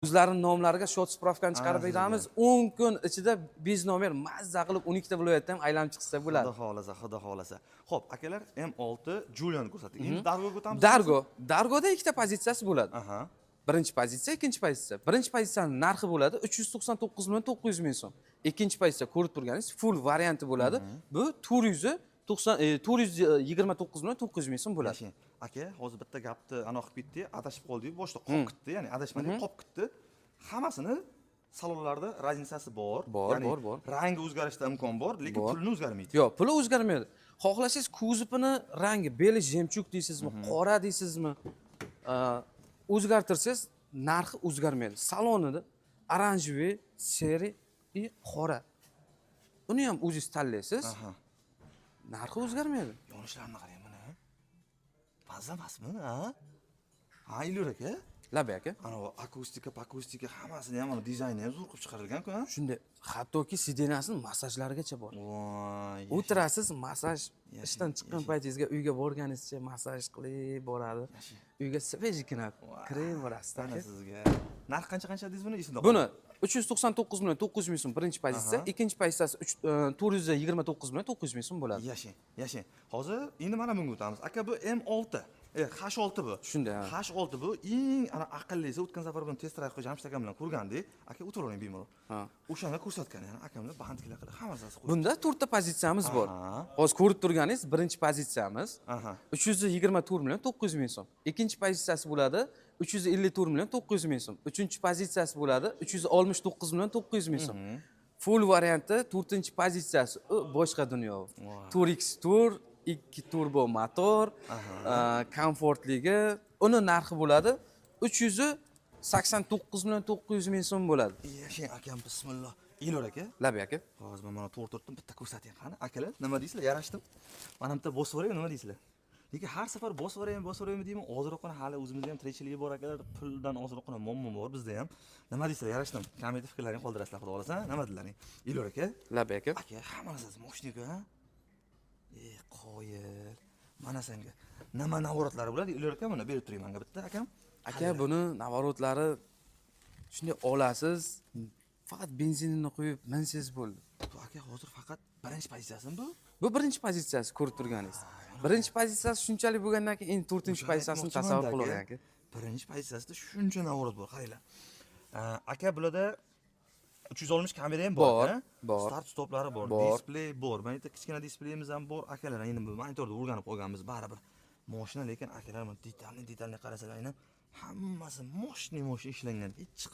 O'zlarining nomlariga shot spravkani chiqarib beramiz. 10 kun ichida biz nomer mazza qilib 12 ta viloyatda ham aylanib chiqsa bo'ladi. Xudo xolasa, xudo xolasa. Xo'p, akalar M6 Julian ko'rsating. Endi Dargo'ga o'tamiz. Dargoda ikkita pozitsiyasi bo'ladi. Aha. Birinchi pozitsiya, ikkinchi pozitsiya. Birinchi pozitsiyaning narxi bo'ladi 399 million 900 ming so'm. Ikkinchi pozitsiya ko'rib turganingiz full varianti bo'ladi. Bu 429 million 900 ming so'm bo'ladi. Aka, hozir bitta gapni aniq qilib ketdi, adashib qoldik, boshda qolib ketdi, ya'ni adashmadik, qolib ketdi. Hammasini salonlarda razницasi bor. Bor. Rangi o'zgarishda imkon bor, lekin pulni o'zgarmaydi. Yo'q, puli o'zgarmaydi. Xohlasangiz kuzovini rangi beli jemchuk deysizmi, qora deysizmi, o'zgartirsangiz narxi o'zgarmaydi. Salonida oranjiy, seri va qora. Uni ham o'zingiz tanlaysiz. Narxi o'zgarmaydi. Yonishlarini qarang mana. Mazza emasmi, ha? Ha, Ilyor aka? Labi aka. Ana akustika hammasini ham mana dizayni ham zo'r qilib chiqarilgan-ku, ha? Shunday, hattoki sidenasining massajlarigacha bor. Voy. O'tirasiz, massaj ishdan chiqqan paytingizga uyga borganingizcha massaj qilib boradi. Uyga svejigina krem borasiz aka. Sizga. Narx qancha dedingiz buni esimda? Buni 399 million 900 ming so'm birinchi pozitsiya, ikkinchi pozitsiyasi 429 million 900 ming so'm bo'ladi. Yashang. Hozir endi mana bunga o'tamiz. Aka bu M6. H6 bu. Shunday. H6 bu eng ana aqllisi. O'tgan safar buni test drive Jamshid aka bilan ko'rgandik. Aka o'tiravering bemalol. O'shanda ko'rsatgan, ya'ni akamlar bandkilar qilib hammasi qo'ydi. Bunda 4 ta pozitsiyamiz bor. Hozir ko'rib turganingiz birinchi pozitsiyamiz 324 million 900 ming so'm. Ikkinchi pozitsiyasi bo'ladi 354 million 900 ming so'm. Uchinchi pozitsiyasi bo'ladi 369 million 900 ming so'm. Full varianti 4-chi pozitsiyasi boshqa dunyo. 4X Tour, 2 turbo motor, komfortligi, uni narxi bo'ladi 389 million 900 ming so'm bo'ladi. Yashang akam, bismillah. Ilyor aka? Labi aka. Hozir men mana to'rt turtdim, bitta ko'rsating qani. Akalar, nima deysizlar? Yarashdim. Mana bitta bosib o'ray, nima deysizlar? Lekin har safar bosib o'raymi deyman, ozroqgina hali o'zimizda ham tirikchiligi bor akalar, puldan ozroqgina muammo bor bizda ham. Nima deysizlar? Yarashdim. Komment fikrlaringizni qoldirasizlar, xudo xolasa. Nima dedilaring? Ilyor aka? Labi aka. Aka, hammasiz moshnika, ha? Qoyil. Mana senga. Nima navorotlari bo'ladi? Ilyor aka, mana berib turing menga bitta akam. Aka, buni navorotlari shunday olasiz, faqat benzinini qo'yib minsiz bo'ldi. Bu aka hozir faqat birinchi pozitsiyasimi bu? Bu birinchi pozitsiyasi ko'rib turganingiz. Birinchi pozitsiyasi shunchalik bo'lgandan keyin endi 4-chi pozitsiyasini tasavvur qiling aka. Birinchi pozitsiyasida shuncha navorot bor, qaranglar. Aka, bularda 360 kamera ham bor, bor. Start stoplari bor, displey bor. Mana bitta kichkina displeyimiz ham bor. Akalar, endi bu monitorda o'rganib qo'yganmiz baribir. Mashina lekin akalar, mana detalni qarasalar, hammasi moshni ishlangan. Hech